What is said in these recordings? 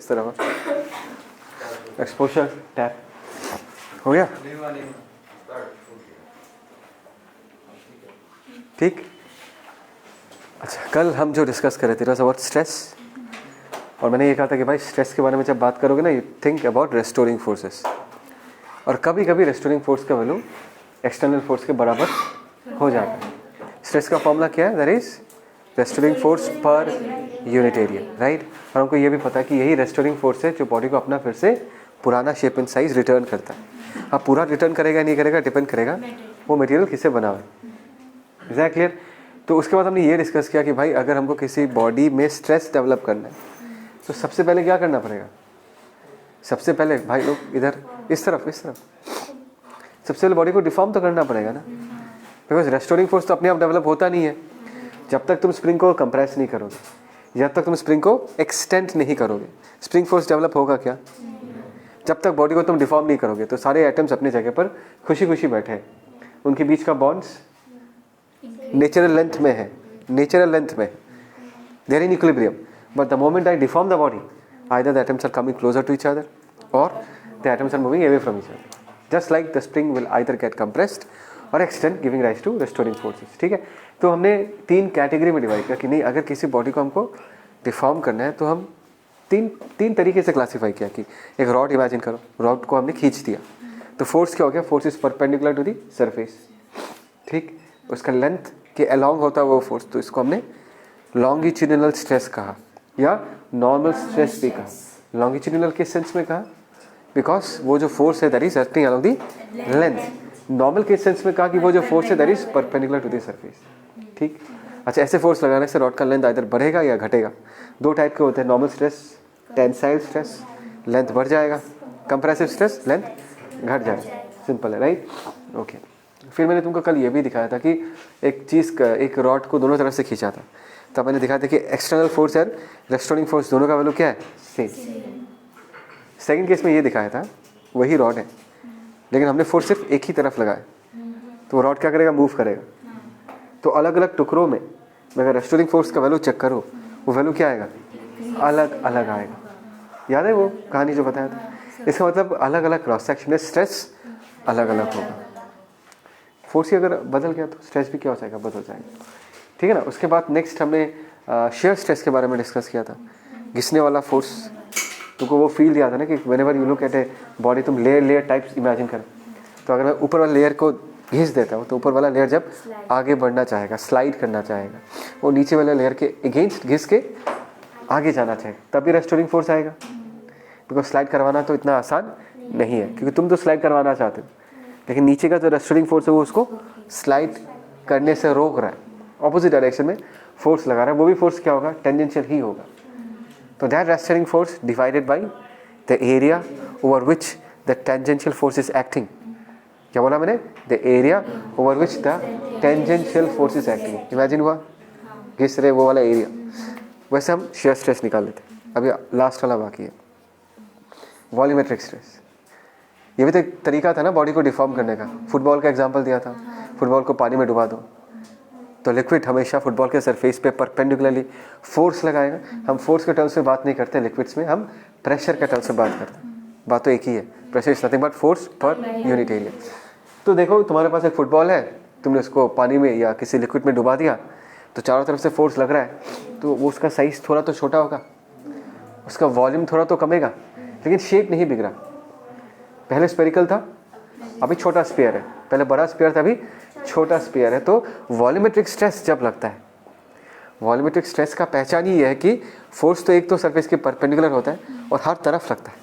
इस तरह exposure tap हो गया। ठीक। अच्छा, कल हम जो डिस्कस कर रहे थे अबाउट स्ट्रेस, और मैंने ये कहा था कि भाई स्ट्रेस के बारे में जब बात करोगे ना, you think about restoring forces, और कभी कभी रेस्टोरिंग फोर्स का वैल्यू एक्सटर्नल फोर्स के बराबर हो जाता है। स्ट्रेस का फॉर्मूला क्या है? That is restoring force per unit area, right. और हमको ये भी पता है कि यही रेस्टोरिंग फोर्स है जो बॉडी को अपना फिर से पुराना शेप एंड साइज रिटर्न करता है। अब पूरा रिटर्न करेगा नहीं करेगा डिपेंड करेगा वो मटेरियल किससे बना हुआ है। Is that clear? तो उसके बाद हमने ये डिस्कस किया कि भाई अगर हमको किसी बॉडी में स्ट्रेस डेवलप करना है तो सबसे पहले क्या करना पड़ेगा? सबसे पहले भाई लोग इधर इस तरफ सबसे पहले बॉडी को डिफॉर्म तो करना पड़ेगा ना, बिकॉज रेस्टोरिंग फोर्स तो अपने आप डेवलप होता नहीं है जब तक तुम स्प्रिंग को कंप्रेस नहीं करोगे, जब तक तुम स्प्रिंग को एक्सटेंड नहीं करोगे। स्प्रिंग फोर्स डेवलप होगा क्या? जब तक बॉडी को तुम डिफॉर्म नहीं करोगे। तो सारे आइटम्स अपनी जगह पर खुशी खुशी बैठे हैं, उनके बीच का बॉन्ड्स नेचुरल लेंथ में है, they're in equilibrium. But the moment I deform the body, either the atoms are coming closer to each other or the atoms are moving away from each other. Just like the spring will either get compressed or extend, giving rise to restoring forces. ठीक है? तो हमने 3 category में divide किया कि नहीं, अगर किसी बॉडी को हमको डिफॉर्म करना है तो हम तीन तरीके से क्लासीफाई किया। कि एक रॉड इमेजिन करो, रॉड को हमने खींच दिया तो फोर्स क्या हो गया? Force is perpendicular to the surface. ठीक, उसका लेंथ के अलॉन्ग होता है वो फोर्स, तो इसको हमने लॉन्गिट्यूडिनल स्ट्रेस कहा या नॉर्मल स्ट्रेस भी कहा। लॉन्गिट्यूडिनल के सेंस में कहा बिकॉज वो जो फोर्स है that is acting along the length. Normal के सेंस में कहा कि वो जो फोर्स है that is perpendicular to the surface. ठीक। अच्छा, ऐसे फोर्स लगाने से रॉड का लेंथ आइदर बढ़ेगा या घटेगा। 2 टाइप के होते हैं, normal stress, tensile stress, length बढ़ जाएगा, कंप्रेसिव स्ट्रेस, लेंथ घट जाएगा। सिंपल है, राइट? ओके। फिर मैंने तुमको कल ये भी दिखाया था कि एक रॉड को दोनों तरफ से खींचा था, तब मैंने दिखाया था कि एक्सटर्नल फोर्स और रेस्टोरिंग फोर्स दोनों का वैल्यू क्या है? सेम। सेकंड केस में ये दिखाया था वही रॉड है लेकिन हमने फोर्स सिर्फ एक ही तरफ लगाया, तो वो रॉड क्या करेगा? मूव करेगा। तो अलग अलग टुकड़ों में मैं अगर रेस्टोरिंग फोर्स का वैल्यू चेक करूँ, वो वैल्यू क्या आएगा? अलग अलग आएगा। याद है वो कहानी जो बताया था? इसका मतलब अलग अलग क्रॉस सेक्शन में स्ट्रेस अलग अलग होगा। फोर्स ही अगर बदल गया तो स्ट्रेस भी क्या हो जाएगा? बदल जाएगा। ठीक है ना? उसके बाद नेक्स्ट हमने शेयर स्ट्रेस के बारे में डिस्कस किया था, घिसने वाला फोर्स। तुमको वो फील दिया था ना कि whenever you look at a body, तुम लेयर टाइप्स इमेजिन करो। तो अगर मैं ऊपर वाले लेयर को घिस देता हूँ तो ऊपर वाला लेयर जब आगे बढ़ना चाहेगा, स्लाइड करना चाहेगा, वो नीचे वाले लेयर के अगेंस्ट घिस के आगे जाना चाहेगा, तभी रेस्टोरिंग फोर्स आएगा। बिकॉज स्लाइड करवाना तो इतना आसान नहीं है, क्योंकि तुम तो स्लाइड करवाना चाहते हो लेकिन नीचे का जो रेस्टोरिंग फोर्स है वो उसको स्लाइड करने से रोक रहा है, ऑपोजिट डायरेक्शन में फोर्स लगा रहा है। वो भी फोर्स क्या होगा? टेंजेंशियल ही होगा। तो that restoring force divided by the area over which the tangential force is acting. क्या बोला मैंने? The area over which the tangential force is acting. Imagine हुआ घिस रहे वो वाला एरिया। वैसे हम शेयर स्ट्रेस निकाल लेते हैं। अभी लास्ट वाला बाकी है, वॉल्यूमेट्रिक स्ट्रेस। ये भी तो एक तरीका था ना बॉडी को डिफॉर्म करने का। फुटबॉल का एग्जांपल दिया था, फुटबॉल को पानी में डुबा दो तो लिक्विड हमेशा फुटबॉल के सरफेस पे परपेंडिकुलरली फोर्स लगाएगा। हम फोर्स के टर्म्स में बात नहीं करते लिक्विड्स में, हम प्रेशर के टर्म्स में बात करते हैं। बात तो एक ही है, pressure is nothing but force per unit area. तो देखो तुम्हारे पास एक फुटबॉल है, तुमने उसको पानी में या किसी लिक्विड में डुबा दिया तो चारों तरफ से फोर्स लग रहा है, तो वो उसका साइज थोड़ा तो छोटा होगा, उसका वॉल्यूम थोड़ा तो कमेगा, लेकिन शेप नहीं बिगड़ा। पहले स्फेरिकल था, अभी छोटा स्फीयर है, पहले बड़ा स्फीयर था, अभी छोटा स्फीयर है। तो वॉल्यूमेट्रिक स्ट्रेस जब लगता है, वॉल्यूमेट्रिक स्ट्रेस का पहचान ही है कि फोर्स तो एक तो सरफेस के परपेंडिकुलर होता है और हर तरफ लगता है,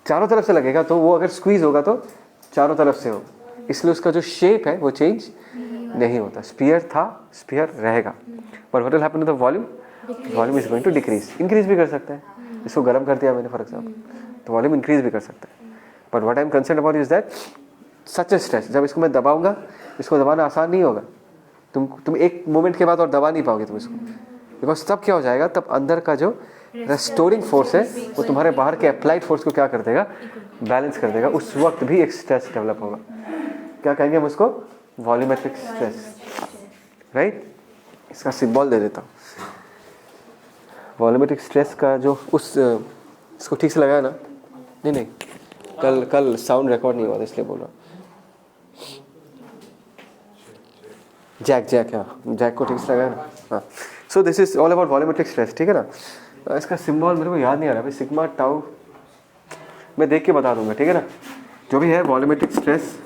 चारों तरफ से लगेगा। तो वो अगर स्क्वीज होगा तो चारों तरफ से हो, इसलिए उसका जो शेप है वो चेंज नहीं होता। स्फीयर था, स्फीयर रहेगा, but what will happen to the volume? Volume is going to decrease. Increase भी कर सकता है, इसको गर्म कर दिया मैंने फॉर एग्जाम्पल, तो वॉल्यूम इंक्रीज भी कर सकता है। But what I am concern about is that such a stress, जब इसको मैं दबाऊंगा, इसको दबाना आसान नहीं होगा। तुम एक मोमेंट के बाद और दबा नहीं पाओगे तुम इसको, बिकॉज तब क्या हो जाएगा? तब अंदर का जो रेस्टोरिंग फोर्स है वो तुम्हारे बाहर के अप्लाइड फोर्स को क्या कर देगा? बैलेंस कर देगा। उस वक्त भी एक स्ट्रेस डेवलप होगा। क्या कहेंगे हम उसको? Volumetric stress, right? इसका सिंबल दे देता हूँ। वॉल्यूमेट्रिक स्ट्रेस का जो उस इसको ठीक से लगाया ना? नहीं नहीं, कल साउंड रिकॉर्ड नहीं हुआ था इसलिए बोल रहा हूँ। जैक हाँ, जैक को ठीक से लगाया ना? हाँ। So this is all about volumetric stress, ठीक है ना? इसका सिंबल मेरे को याद नहीं आ रहा भाई, सिग्मा टाउ मैं देख के बता दूंगा, ठीक है ना? जो भी है volumetric stress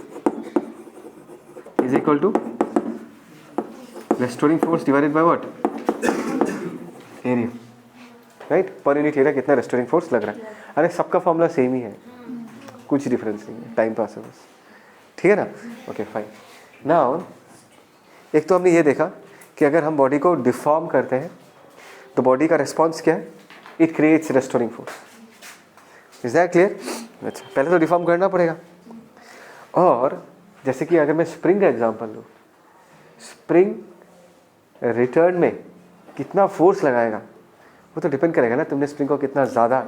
is equal to restoring force divided by what? Area, right? Per unit area कितना रेस्टोरिंग फोर्स लग रहा है। अरे सबका फॉर्मूला सेम ही है, कुछ डिफरेंस नहीं है, टाइम पास है बस, ठीक है ना? Okay fine. नाउ एक तो हमने ये देखा कि अगर हम बॉडी को डिफॉर्म करते हैं तो बॉडी का रिस्पॉन्स क्या है? It creates restoring force. Is that clear? अच्छा, पहले तो डिफॉर्म करना पड़ेगा। और जैसे कि अगर मैं स्प्रिंग का एग्जांपल लूँ, स्प्रिंग रिटर्न में कितना फोर्स लगाएगा वो तो डिपेंड करेगा ना तुमने स्प्रिंग को कितना ज़्यादा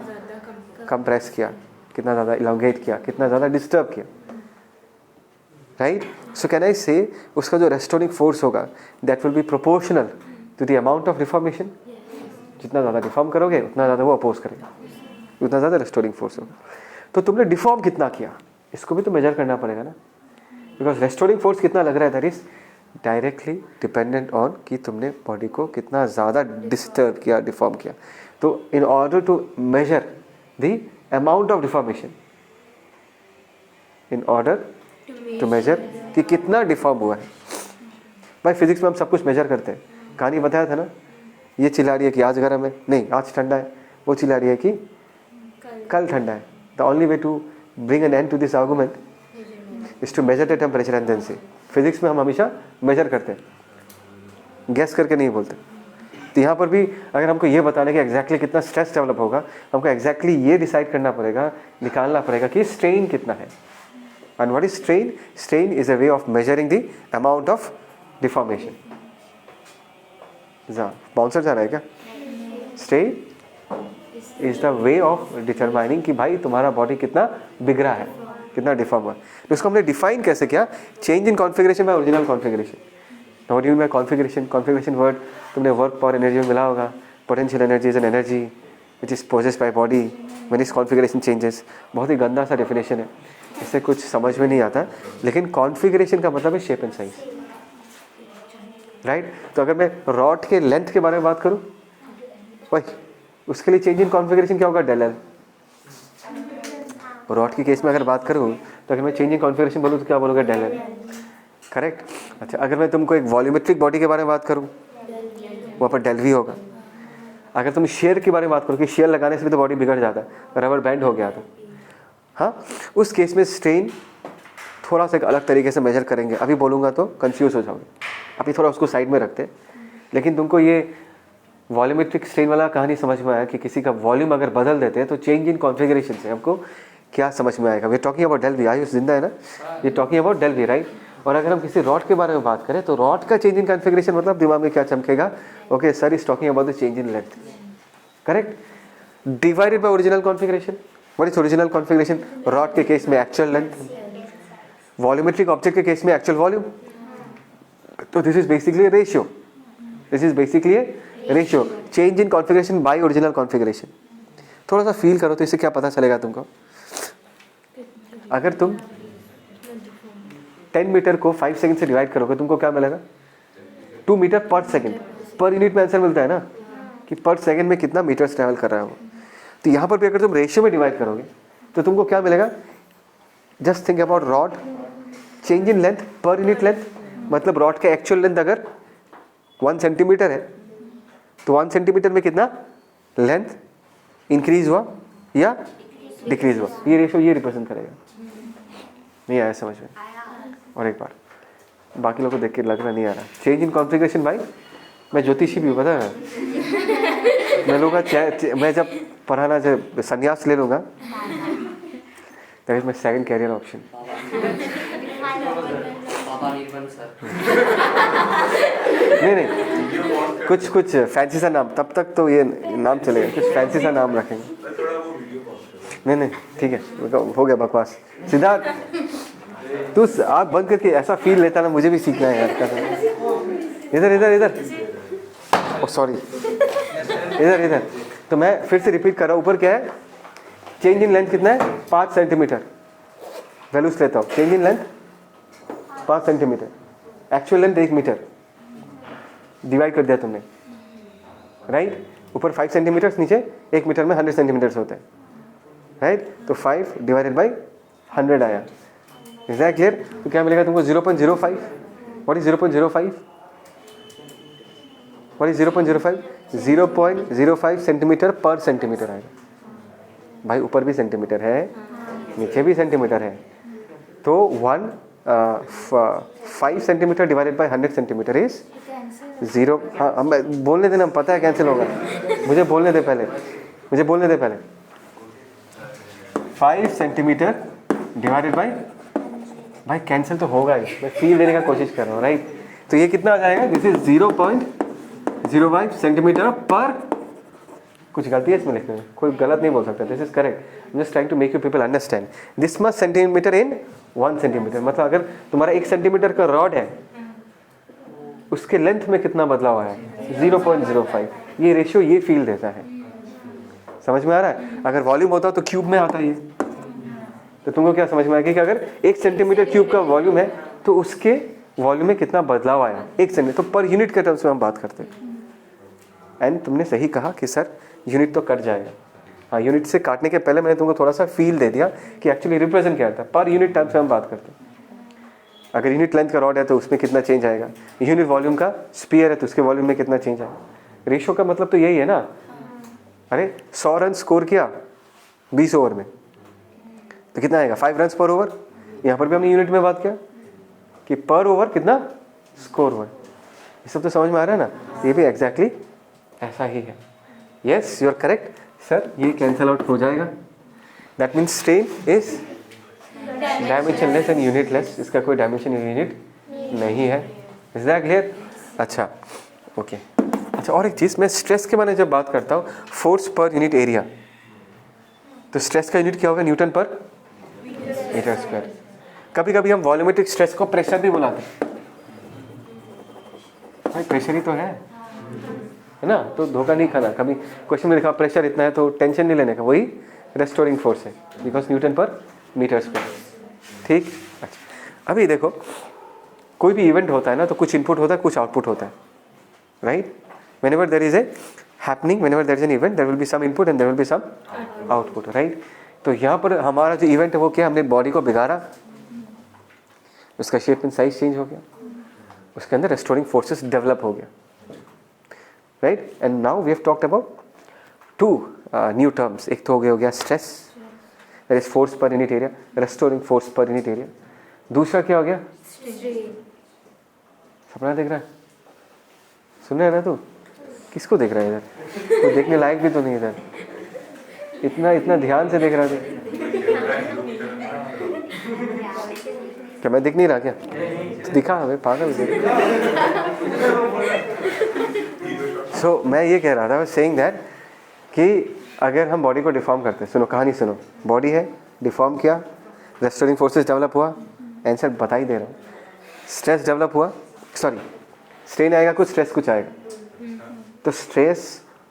कंप्रेस किया, कितना ज़्यादा इलोंगेट किया, कितना ज़्यादा डिस्टर्ब किया, right? So can I say उसका जो रेस्टोरिंग फोर्स होगा that will be proportional to the amount of deformation. जितना ज़्यादा डिफॉर्म करोगे उतना ज़्यादा वो अपोज करेगा, उतना ज़्यादा रेस्टोरिंग फोर्स होगा। तो तुमने डिफॉर्म कितना किया इसको भी तो मेजर करना पड़ेगा ना, बिकॉज रेस्टोरिंग फोर्स कितना लग रहा है that is directly dependent on कि तुमने बॉडी को कितना ज़्यादा डिस्टर्ब किया, डिफॉर्म किया। तो in order to measure the amount of deformation, in order to measure कि कितना डिफॉर्म हुआ है। भाई फिजिक्स में हम सब कुछ मेजर करते हैं। कहानी बताया था ना, ये चिल्ला रही है कि आज गर्म है, नहीं आज ठंडा है, वो चिल्ला रही है कि कल ठंडा है। The only way to bring an end to this argument is to measure the temperature and then see. Physics में हम हमेशा मेजर करते हैं, गैस करके नहीं बोलते। तो यहाँ पर भी अगर हमको ये बताना कि एग्जैक्टली कितना स्ट्रेस डेवलप होगा, हमको एग्जैक्टली ये डिसाइड करना पड़ेगा, निकालना पड़ेगा कि स्ट्रेन कितना है। And what is strain? Strain is a way of measuring the amount of deformation. Bouncer जा रहा है क्या? Strain is the way of determining कि भाई तुम्हारा बॉडी कितना बिगड़ा है, कितना डिफॉर्म हुआ। तो इसको हमने डिफाइन कैसे किया? Change in configuration by original configuration. What do you mean by configuration? Configuration word तुमने वर्क पावर एनर्जी में मिला होगा। Potential energy is an energy which is possessed by body when its configuration changes. बहुत ही गंदा सा definition है, इससे कुछ समझ में नहीं आता, लेकिन कॉन्फ़िगरेशन का मतलब है शेप एंड साइज, राइट? तो अगर मैं रॉड के लेंथ के बारे में बात करूँ, भाई उसके लिए चेंज इन कॉन्फ़िगरेशन क्या होगा? Del L. रॉड की केस में अगर बात करूँ तो अगर मैं चेंज इन कॉन्फ़िगरेशन बोलूँ तो क्या बोलूँगा? Del L, correct? अच्छा, अगर मैं तुमको एक वॉल्यूमेट्रिक बॉडी के बारे में बात करूँ वहाँ पर डेल वी होगा। अगर तुम शेयर के बारे में बात करो कि शेयर लगाने से भी तो बॉडी बिगड़ जाता है, रबर बैंड हो गया तो हाँ, उस केस में स्ट्रेन थोड़ा सा एक अलग तरीके से मेजर करेंगे। अभी बोलूँगा तो कंफ्यूज हो जाओगे, अभी थोड़ा उसको साइड में रखते हैं। लेकिन तुमको ये वॉल्यूमेट्रिक स्ट्रेन वाला कहानी समझ में आया कि किसी का वॉल्यूम अगर बदल देते हैं तो चेंज इन कॉन्फ़िगरेशन से हमको क्या समझ में आएगा? We talking about del V. Ayush जिंदा है ना? ये talking about del V, right? और अगर हम किसी रॉड के बारे में बात करें तो रॉड का चेंज इन कॉन्फ़िगरेशन मतलब दिमाग में क्या चमकेगा? Okay sir is talking about the change in length, correct? Divided by original configuration. What is original configuration? Rod के केस में एक्चुअल लेंथ, वॉल्यूमेट्रिक ऑब्जेक्ट के केस में एक्चुअल वॉल्यूम। तो this is basically ratio, this is basically ratio, change in configuration by original configuration. थोड़ा सा feel करो तो इससे क्या पता चलेगा तुमको? अगर तुम 10 मीटर को 5 सेकंड से डिवाइड करोगे तुमको क्या मिलेगा? 2 मीटर पर सेकंड। पर यूनिट में आंसर मिलता है ना कि पर सेकंड में कितना मीटर्स ट्रैवल कर रहा है वो। तो यहाँ पर भी अगर तुम रेशियो में डिवाइड करोगे तो तुमको क्या मिलेगा? Just think about rod, change in length per unit length, मतलब रॉड का एक्चुअल लेंथ अगर 1 सेंटीमीटर है तो 1 सेंटीमीटर में कितना लेंथ इंक्रीज हुआ या डिक्रीज हुआ, ये रेशियो ये रिप्रेजेंट करेगा। नहीं आया समझ में? और एक बार बाकी लोगों को देख के लग रहा नहीं आ रहा। चेंज इन कॉन्फ़िगरेशन भाई, मैं ज्योतिषी भी हूँ पता है। मैं लोगों का मैं जब पढ़ाना जब संन्यास ले लूँगा that is my second career option. नहीं कुछ फैंसी सा नाम, तब तक तो ये नाम चलेगा, कुछ फैंसी सा नाम रखेंगे। नहीं ठीक है, हो गया बकवास। सिद्धार्थ तू आँख बंद करके ऐसा फील लेता ना, मुझे भी सीखना है यार। इधर ओ सॉरी, इधर। तो मैं फिर से रिपीट कर रहा हूँ, ऊपर क्या है? चेंज इन लेंथ कितना है? 5 सेंटीमीटर। वैल्यूज लेता हूँ, change in length 5 centimetre, actual length 1 metre, divide कर दिया तुमने, राइट? ऊपर 5 सेंटीमीटर, नीचे 1 मीटर में 100 सेंटीमीटर होते हैं, राइट? तो 5 डिवाइडेड बाई 100 आया। Is that clear? तो क्या मिलेगा तुमको? 0.05। What is 0.05? What is 0.05? 0.05 centimetre पर सेंटीमीटर आएगा। भाई ऊपर भी सेंटीमीटर है, नीचे भी सेंटीमीटर है, तो 5 centimetre divided by 100 centimetre is 0। हाँ, हम बोलने देना, पता है कैंसिल होगा, मुझे बोलने दे पहले, मुझे बोलने दे पहले। 5 सेंटीमीटर डिवाइडेड बाई, भाई कैंसिल तो होगा ही, मैं फील देने का कोशिश कर रहा हूँ, राइट? तो ये कितना आ जाएगा? दिस इज 0.05 सेंटीमीटर पर, कुछ गलती है इसमें लिखने में, कोई गलत नहीं बोल सकता, this is correct. Just trying to make you people understand this much centimetre in 1 centimetre. मतलब अगर तुम्हारा 1 सेंटीमीटर का रॉड है, उसके लेंथ में कितना बदलाव आया? 0.05। ये रेशियो ये फील देता है, समझ में आ रहा है? अगर वॉल्यूम होता तो क्यूब में आता ये, तो तुमको क्या समझ में आएगा कि अगर 1 सेंटीमीटर क्यूब का वॉल्यूम है तो उसके वॉल्यूम में कितना बदलाव आया 1 सेंटीमीटर। तो पर यूनिट के टर्म्स में हम बात करते हैं। एंड तुमने सही कहा कि सर यूनिट तो कट जाएगा। हाँ, यूनिट से काटने के पहले मैंने तुमको थोड़ा सा फील दे दिया कि एक्चुअली रिप्रेजेंट क्या आता है। पर यूनिट टर्म्स में हम बात करते हैं। अगर यूनिट लेंथ का रॉड है तो उसमें कितना चेंज आएगा, यूनिट वॉल्यूम का स्पीयर है तो उसके वॉल्यूम में कितना चेंज आएगा। रेशियो का मतलब तो यही है ना। अरे 100 रन स्कोर किया 20 ओवर में तो कितना आएगा? 5 रन पर ओवर। यहाँ पर भी हमने यूनिट में बात किया कि पर ओवर कितना स्कोर हुआ। ये सब तो समझ में आ रहा है ना? ये भी एग्जैक्टली ऐसा ही है। Yes, you are correct sir, ये कैंसल आउट हो जाएगा। That means strain is dimensionless and unitless. इसका कोई डायमेंशन यूनिट नहीं है। Is that clear? अच्छा, ओके। अच्छा, और एक चीज़, मैं स्ट्रेस के बारे में जब बात करता हूँ, फोर्स पर यूनिट एरिया, तो स्ट्रेस का यूनिट क्या होगा? न्यूटन पर मीटर स्क्वायर। कभी कभी हम वॉल्यूमेट्रिक स्ट्रेस को प्रेशर भी बुलाते हैं। भाई प्रेशर ही तो है ना? तो धोखा नहीं खाना। कभी क्वेश्चन में लिखा प्रेशर इतना है तो टेंशन नहीं लेने का, वही रेस्टोरिंग फोर्स है, बिकॉज न्यूटन पर मीटर स्क्वायर। ठीक। अच्छा, अभी देखो, कोई भी इवेंट होता है ना, तो कुछ इनपुट होता है, कुछ आउटपुट होता है, right? whenever there is a happening, whenever there is an event, there will be some input and there will be some output, right? तो यहाँ पर हमारा जो इवेंट है वो क्या? हमने बॉडी को बिगाड़ा, उसका शेप एंड साइज चेंज हो गया, उसके अंदर रेस्टोरिंग फोर्सेस डेवलप हो गया, right? And now we have talked about 2 new terms. एक तो हो गया stress, that is force per unit area, restoring force per unit area. दूसरा क्या हो गया? सपना देख रहा है? सुन रहा है ना तू? किसको देख रहा है इधर? कोई देखने लायक भी तो नहीं इधर, इतना इतना ध्यान से देख रहा था। क्या मैं दिख नहीं रहा क्या? तो दिखा हमें, पागल देख। सो मैं ये कह रहा था, सेइंग दैट, कि अगर हम बॉडी को डिफॉर्म करते हैं, सुनो कहानी सुनो, बॉडी है, डिफॉर्म किया, रेस्टोरिंग फोर्सेस डेवलप हुआ, आंसर बता ही दे रहा हूँ, स्ट्रेस डेवलप हुआ, सॉरी स्ट्रेन आएगा कुछ, स्ट्रेस कुछ आएगा। तो स्ट्रेस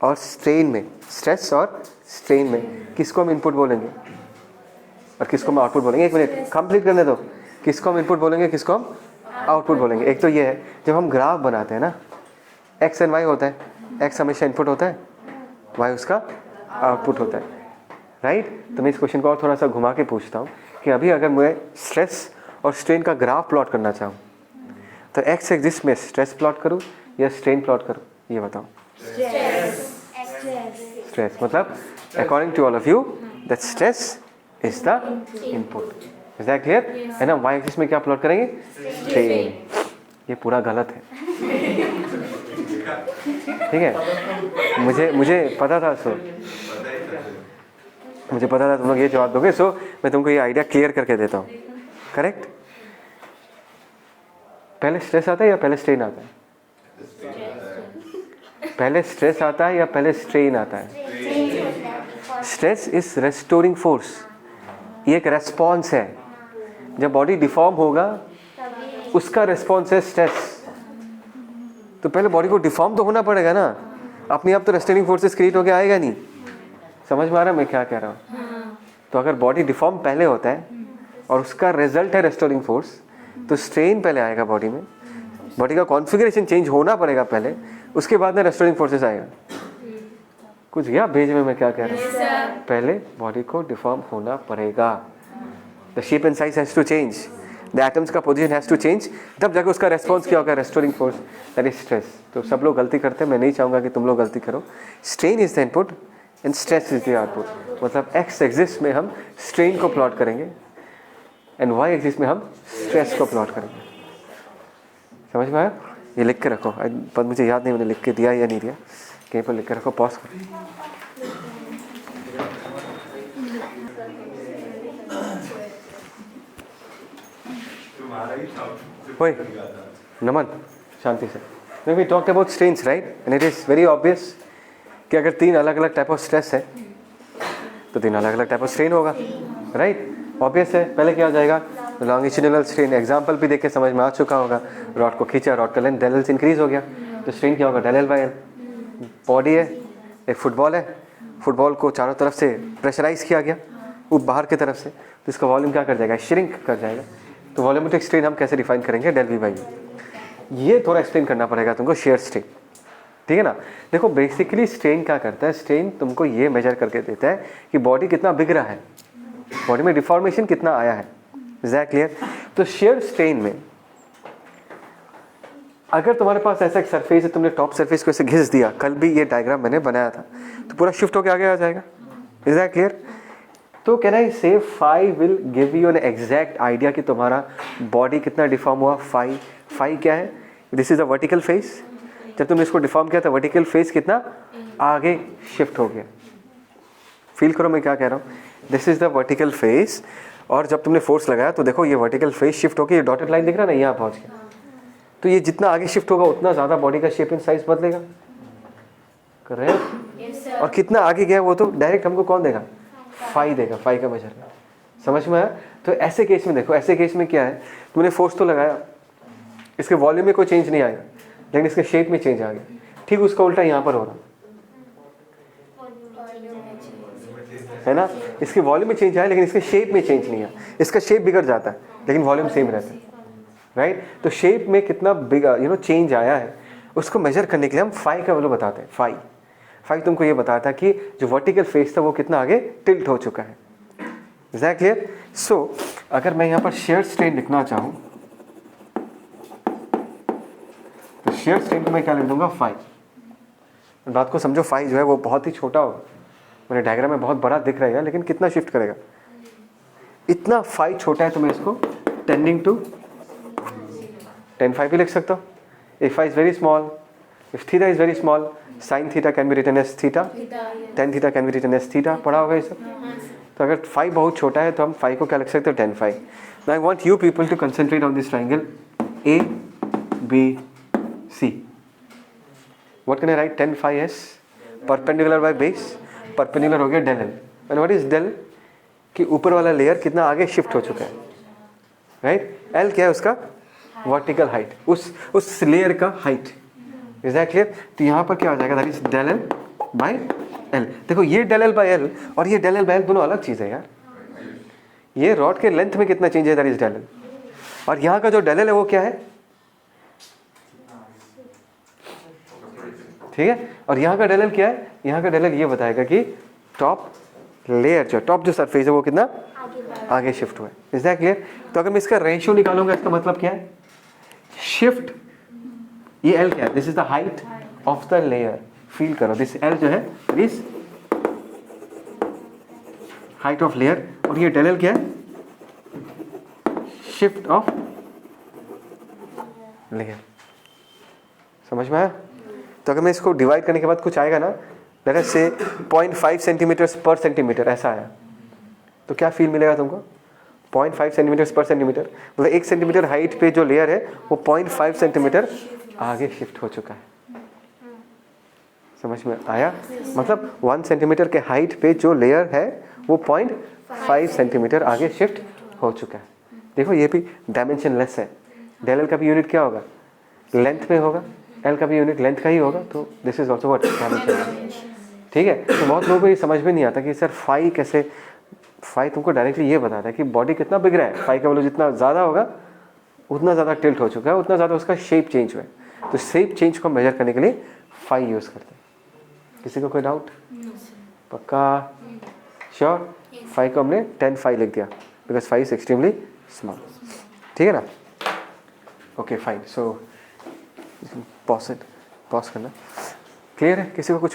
और स्ट्रेन में, स्ट्रेस और स्ट्रेन में किसको हम इनपुट बोलेंगे और किसको हम आउटपुट बोलेंगे? एक मिनट कंप्लीट करने दो। किसको हम इनपुट बोलेंगे, किसको हम आउटपुट बोलेंगे? एक तो ये है, जब हम ग्राफ बनाते हैं ना, एक्स एंड वाई होता है, एक्स हमेशा इनपुट होता है, वाई उसका आउटपुट होता है, राइट? तो मैं इस क्वेश्चन को और थोड़ा सा घुमा के पूछता हूँ कि अभी अगर मैं स्ट्रेस और स्ट्रेन का ग्राफ प्लॉट करना चाहूँ तो एक्स एक्सिस में स्ट्रेस प्लॉट करूँ या स्ट्रेन प्लॉट करूँ? ये बताओ। स्ट्रेस मतलब according to all of you that stress is the input. Is that clear? है ना? वाई एक्सिस में क्या प्लॉट करेंगे? स्ट्रेन। ये पूरा गलत है, ठीक है? मुझे पता था, मुझे पता था तुम लोग ये जवाब दोगे, सो मैं तुमको ये आइडिया क्लियर करके देता हूँ। करेक्ट? पहले स्ट्रेस आता है या पहले स्ट्रेन आता है? पहले स्ट्रेस आता है या पहले स्ट्रेन आता है? स्ट्रेस इज रेस्टोरिंग फोर्स, ये एक रेस्पॉन्स है। जब बॉडी डिफॉर्म होगा उसका रेस्पॉन्स है स्ट्रेस। तो पहले बॉडी को डिफॉर्म तो होना पड़ेगा ना, अपने आप तो रेस्टोरिंग फोर्सेस क्रिएट होकर आएगा नहीं। समझ में आ रहा है मैं क्या कह रहा हूँ? तो अगर बॉडी डिफॉर्म पहले होता है और उसका रिजल्ट है रेस्टोरिंग फोर्स, तो स्ट्रेन पहले आएगा बॉडी में, बॉडी का कॉन्फ़िगरेशन चेंज होना पड़ेगा पहले, उसके बाद में रेस्टोरिंग फोर्सेस आएगा। कुछ गया भेज में मैं क्या कह रहा हूँ? पहले बॉडी को डिफॉर्म होना पड़ेगा, the shape and size has to change, the atoms का पोजीशन हैज़ टू चेंज, तब जाकर उसका रेस्पॉन्स क्या होगा? Restoring force, that is stress. तो सब लोग गलती करते हैं, मैं नहीं चाहूँगा कि तुम लोग गलती करो। Strain is the input and stress is the output. मतलब एक्स एक्सिस में हम स्ट्रेन को प्लॉट करेंगे एंड वाई एक्सिस में हम स्ट्रेस को प्लॉट करेंगे। समझ में आया? ये लिख के रखो, पर मुझे याद नहीं मैंने लिख के दिया या नहीं दिया, कहीं पर लिख के रखो, पॉज करो। ओए नमन, शांति से। We talked about strains right, and it is very obvious कि अगर 3 अलग अलग टाइप ऑफ स्ट्रेस है तो 3 अलग अलग टाइप ऑफ स्ट्रेन होगा, राइट? ऑब्वियस है। पहले क्या हो जाएगा? लॉन्गिट्यूडिनल स्ट्रेन, एग्जाम्पल भी देख के समझ में आ चुका होगा। रॉड को खींचा, रॉड का लेंथ डेल एल से इंक्रीज हो गया, तो स्ट्रेन क्या होगा? Del L by L. Body है, एक फुटबॉल है, फुटबॉल को चारों तरफ से प्रेशराइज किया गया, वो बाहर की तरफ से, तो इसका वॉल्यूम क्या कर जाएगा? श्रिंक कर जाएगा। तो वॉल्यूमेट्रिक स्ट्रेन हम कैसे डिफाइन करेंगे? Del V by V. ये थोड़ा एक्सप्लेन करना पड़ेगा तुमको, शेयर स्ट्रेन, ठीक है ना? देखो बेसिकली स्ट्रेन क्या करता है? स्ट्रेन तुमको ये मेजर करके देता है कि बॉडी कितना बिग रहा है, बॉडी में डिफॉर्मेशन कितना आया है। Is that clear? तो शेयर स्ट्रेन में अगर तुम्हारे पास ऐसा एक सरफेस है, तुमने टॉप सरफेस को ऐसे घिस दिया, कल भी ये डायग्राम मैंने बनाया था, तो पूरा शिफ्ट होकर आगे आ जाएगा। Is that clear? तो can I say phi will give you an exact idea कि तुम्हारा बॉडी कितना डिफॉर्म हुआ। फाई क्या है? This is the vertical face. जब तुमने इसको डिफॉर्म किया तो वर्टिकल फेस कितना आगे शिफ्ट हो गया। फील करो मैं क्या कह रहा हूँ। This is the vertical face, और जब तुमने फोर्स लगाया तो देखो ये वर्टिकल फेस शिफ्ट होकर ये डॉटेड लाइन दिख रहा है ना, यहाँ पहुँच गया। तो ये जितना आगे शिफ्ट होगा उतना ज़्यादा बॉडी का शेप एंड साइज बदलेगा, करेक्ट? और कितना आगे गया वो तो डायरेक्ट हमको कौन देगा? फाई देगा, फाई का मेजरमेंट। समझ में आया? तो ऐसे केस में देखो, ऐसे केस में क्या है, तुमने फोर्स तो लगाया, इसके वॉल्यूम में कोई चेंज नहीं आएगा, लेकिन इसके शेप में चेंज आ गया। ठीक उसका उल्टा यहाँ पर हो रहा है ना, इसके वॉल्यूम में चेंज आया लेकिन इसके शेप में चेंज नहीं आया। इसका शेप बिगड़ जाता है लेकिन वॉल्यूम सेम रहता है, राइट? तो शेप में कितना बिग चेंज आया है, उसको मेजर करने के लिए हम फाई का वैल्यू बताते हैं। फाई तुमको ये बताता है कि जो वर्टिकल फेस था वो कितना आगे टिल्ट हो चुका है। Is that clear? सो अगर मैं यहाँ पर शेयर स्ट्रेन लिखना चाहूँ तो शेयर स्ट्रेन को मैं क्या लिख दूंगा? फाई। बात को समझो, फाई जो है वो बहुत ही छोटा होगा, मेरे डायग्राम में बहुत बड़ा दिख रहेगा लेकिन कितना शिफ्ट करेगा? इतना फाई छोटा है तो मैं इसको टेंडिंग टू 10 फाई भी लिख सकता हूँ। If phi is very small, if theta is very small, sine theta can be written as theta, tan theta can be written as theta. पढ़ा होगा ये सब। तो अगर फाई बहुत छोटा है तो हम फाई को क्या लिख सकते हो? 10 phi. Now I want you people to concentrate on this triangle A B C. What can I write 10 phi as? Perpendicular by base, perpendicular हो गया del L. And what is del? कि ऊपर वाला लेयर कितना आगे shift हो चुका है, राइट? एल क्या है उसका? वर्टिकल हाइट, उस लेयर का हाइट। Is that clear? तो यहाँ पर क्या हो जाएगा? That is del L by L. देखो ये डेल एल बाय एल और ये डेल एल बाय एल दोनों अलग चीज़ है यार। ये रॉड के लेंथ में कितना चेंज है, दैट इज डेल एल, और यहाँ का जो डेल एल है वो क्या है? ठीक है? और यहाँ का डेल एल क्या है? यहाँ का डेल एल ये बताएगा कि टॉप लेयर जो टॉप जो सरफेस है वो कितना आगे शिफ्ट हुआ है। Is that clear? तो अगर मैं इसका रेशियो निकालूंगा इसका मतलब क्या है? शिफ्ट, ये एल क्या है? This is the height of the layer. Feel करो, दिस एल जो है दिस हाइट ऑफ लेयर, और ये डेल एल क्या है? Shift of layer. समझ में आया? तो अगर मैं इसको डिवाइड करने के बाद कुछ आएगा ना, लेट अस से 0.5 सेंटीमीटर पर सेंटीमीटर ऐसा आया, तो क्या फील मिलेगा तुमको? 0.5 सेंटीमीटर पर सेंटीमीटर, मतलब 1 सेंटीमीटर हाइट पे जो लेयर है वो 0.5 सेंटीमीटर आगे शिफ्ट हो चुका है। समझ में आया? मतलब 1 सेंटीमीटर के हाइट पे जो लेयर है वो 0.5 सेंटीमीटर आगे शिफ्ट हो चुका है। देखो ये भी डायमेंशन लेस है। डेल एल का भी यूनिट क्या होगा? लेंथ में होगा, एल का भी यूनिट लेंथ का ही होगा, तो this is also what dimension. ठीक है? तो बहुत लोगों को ये समझ में नहीं आता कि सर फाई कैसे फाई तुमको डायरेक्टली ये बताता है कि बॉडी कितना बिग रहा है, फाई का वैल्यू जितना ज़्यादा होगा उतना ज़्यादा टिल्ट हो चुका है, उतना ज़्यादा उसका शेप चेंज हुआ है। तो शेप चेंज को मेजर करने के लिए फाई यूज़ करते हैं। किसी को कोई डाउट? पक्का? श्योर? फाई को हमने 10 फाई लिख दिया because phi is extremely small. ठीक है ना? Okay fine. सो पॉज करना। क्लियर है? किसी को कुछ